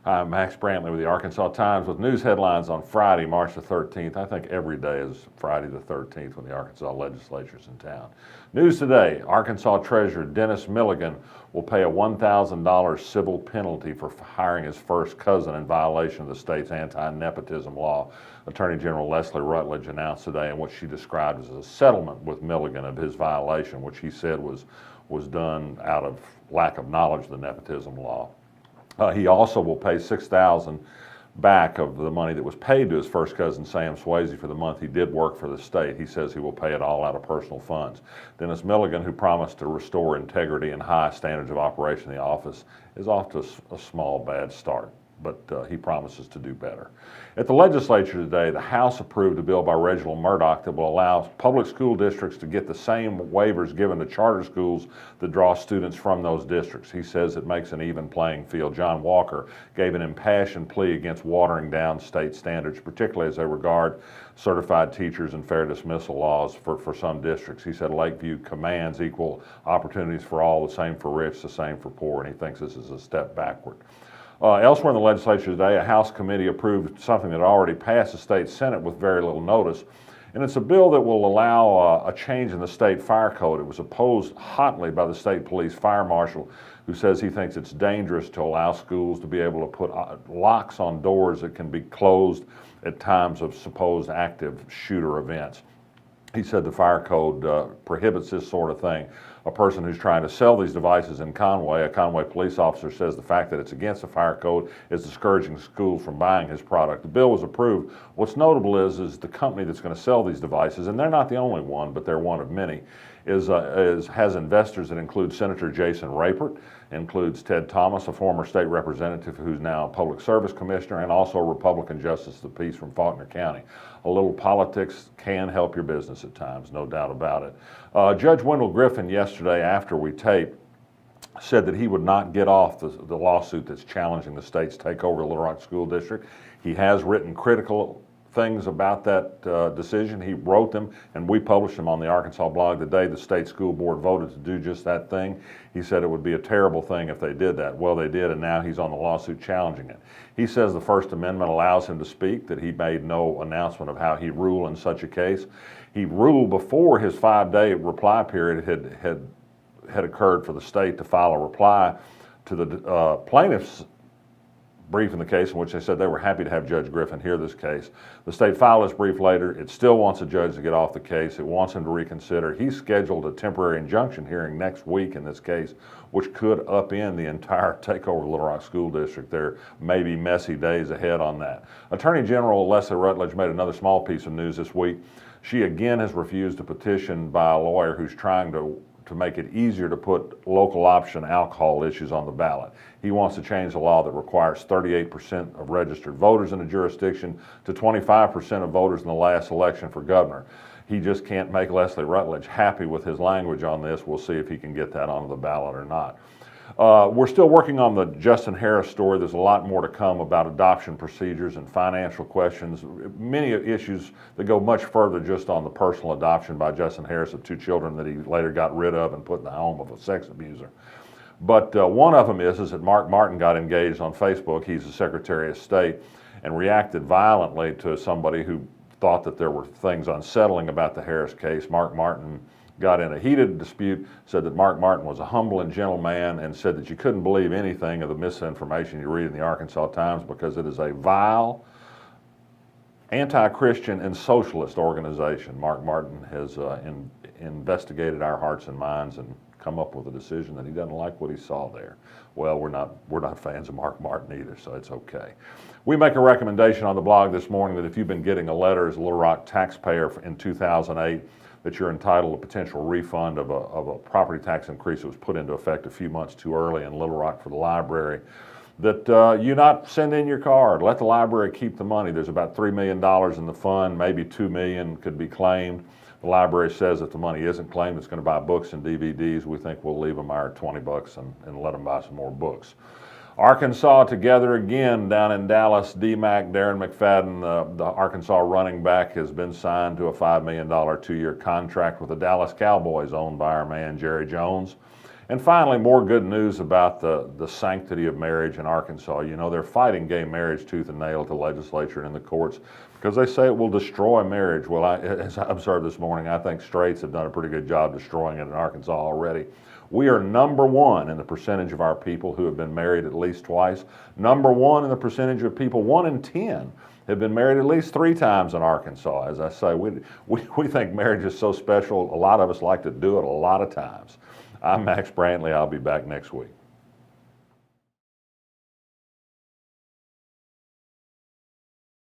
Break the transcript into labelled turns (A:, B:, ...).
A: Hi, I'm Max Brantley with the Arkansas Times with news headlines on Friday, March the 13th. I think every day is Friday the 13th when the Arkansas legislature's in town. News today, Arkansas Treasurer Dennis Milligan will pay a $1,000 civil penalty for hiring his first cousin in violation of the state's anti-nepotism law. Attorney General Leslie Rutledge announced today in what she described as a settlement with Milligan of his violation, which he said was done out of lack of knowledge of the nepotism law. He also will pay $6,000 back of the money that was paid to his first cousin, Sam Swayze, for the month he did work for the state. He says he will pay it all out of personal funds. Dennis Milligan, who promised to restore integrity and high standards of operation in the office, is off to a small bad start, but he promises to do better. At the legislature today, the House approved a bill by Reginald Murdoch that will allow public school districts to get the same waivers given to charter schools that draw students from those districts. He says it makes an even playing field. John Walker gave an impassioned plea against watering down state standards, particularly as they regard certified teachers and fair dismissal laws for some districts. He said Lakeview commands equal opportunities for all, the same for rich, the same for poor, and he thinks this is a step backward. Elsewhere in the legislature today, a House committee approved something that already passed the state Senate with very little notice, and it's a bill that will allow a change in the state fire code. It was opposed hotly by the state police fire marshal, who says he thinks it's dangerous to allow schools to be able to put locks on doors that can be closed at times of supposed active shooter events. He said the fire code prohibits this sort of thing. A person who's trying to sell these devices in Conway, a Conway police officer, says the fact that it's against the fire code is discouraging schools from buying his product. The bill was approved. What's notable is the company that's going to sell these devices, and they're not the only one, but they're one of many, has investors that include Senator Jason Rapert, includes Ted Thomas, a former state representative who's now a public service commissioner, and also a Republican justice of the peace from Faulkner County. A little politics can help your business at times, no doubt about it. Judge Wendell Griffin yesterday, after we taped, said that he would not get off the lawsuit that's challenging the state's takeover of Little Rock School District. He has written critical things about that decision. He wrote them, and we published them on the Arkansas blog the day the state school board voted to do just that thing. He said it would be a terrible thing if they did that. Well, they did, and now he's on the lawsuit challenging it. He says the First Amendment allows him to speak, that he made no announcement of how he'd rule in such a case. He ruled before his 5-day reply period had occurred for the state to file a reply to the plaintiff's brief in the case, in which they said they were happy to have Judge Griffin hear this case. The state filed this brief later. It still wants a judge to get off the case. It wants him to reconsider. He's scheduled a temporary injunction hearing next week in this case, which could upend the entire takeover of Little Rock School District. There may be messy days ahead on that. Attorney General Leslie Rutledge made another small piece of news this week. She again has refused a petition by a lawyer who's trying to make it easier to put local option alcohol issues on the ballot. He wants to change the law that requires 38% of registered voters in a jurisdiction to 25% of voters in the last election for governor. He just can't make Leslie Rutledge happy with his language on this. We'll see if he can get that onto the ballot or not. We're still working on the Justin Harris story. There's a lot more to come about adoption procedures and financial questions, many issues that go much further just on the personal adoption by Justin Harris of 2 children that he later got rid of and put in the home of a sex abuser. But one of them is that Mark Martin got engaged on Facebook. He's the Secretary of State, and reacted violently to somebody who thought that there were things unsettling about the Harris case. Mark Martin got in a heated dispute, said that Mark Martin was a humble and gentle man, and said that you couldn't believe anything of the misinformation you read in the Arkansas Times because it is a vile, anti-Christian and socialist organization. Mark Martin has investigated our hearts and minds and come up with a decision that he doesn't like what he saw there. Well, we're not fans of Mark Martin either, so it's okay. We make a recommendation on the blog this morning that if you've been getting a letter as a Little Rock taxpayer in 2008, that you're entitled to a potential refund of a property tax increase that was put into effect a few months too early in Little Rock for the library, that you not send in your card. Let the library keep the money. There's about $3 million in the fund, maybe $2 million could be claimed. The library says if the money isn't claimed, it's going to buy books and DVDs. We think we'll leave them our $20 and let them buy some more books. Arkansas together again down in Dallas. DMAC, Darren McFadden, the Arkansas running back, has been signed to a $5 million 2-year contract with the Dallas Cowboys, owned by our man Jerry Jones. And finally, more good news about the sanctity of marriage in Arkansas. You know, they're fighting gay marriage tooth and nail at the legislature and in the courts because they say it will destroy marriage. Well, as I observed this morning, I think straights have done a pretty good job destroying it in Arkansas already. We are number one in the percentage of our people who have been married at least twice. Number one in the percentage of people, 1 in 10, have been married at least 3 times in Arkansas. As I say, we think marriage is so special. A lot of us like to do it a lot of times. I'm Max Brantley. I'll be back next week.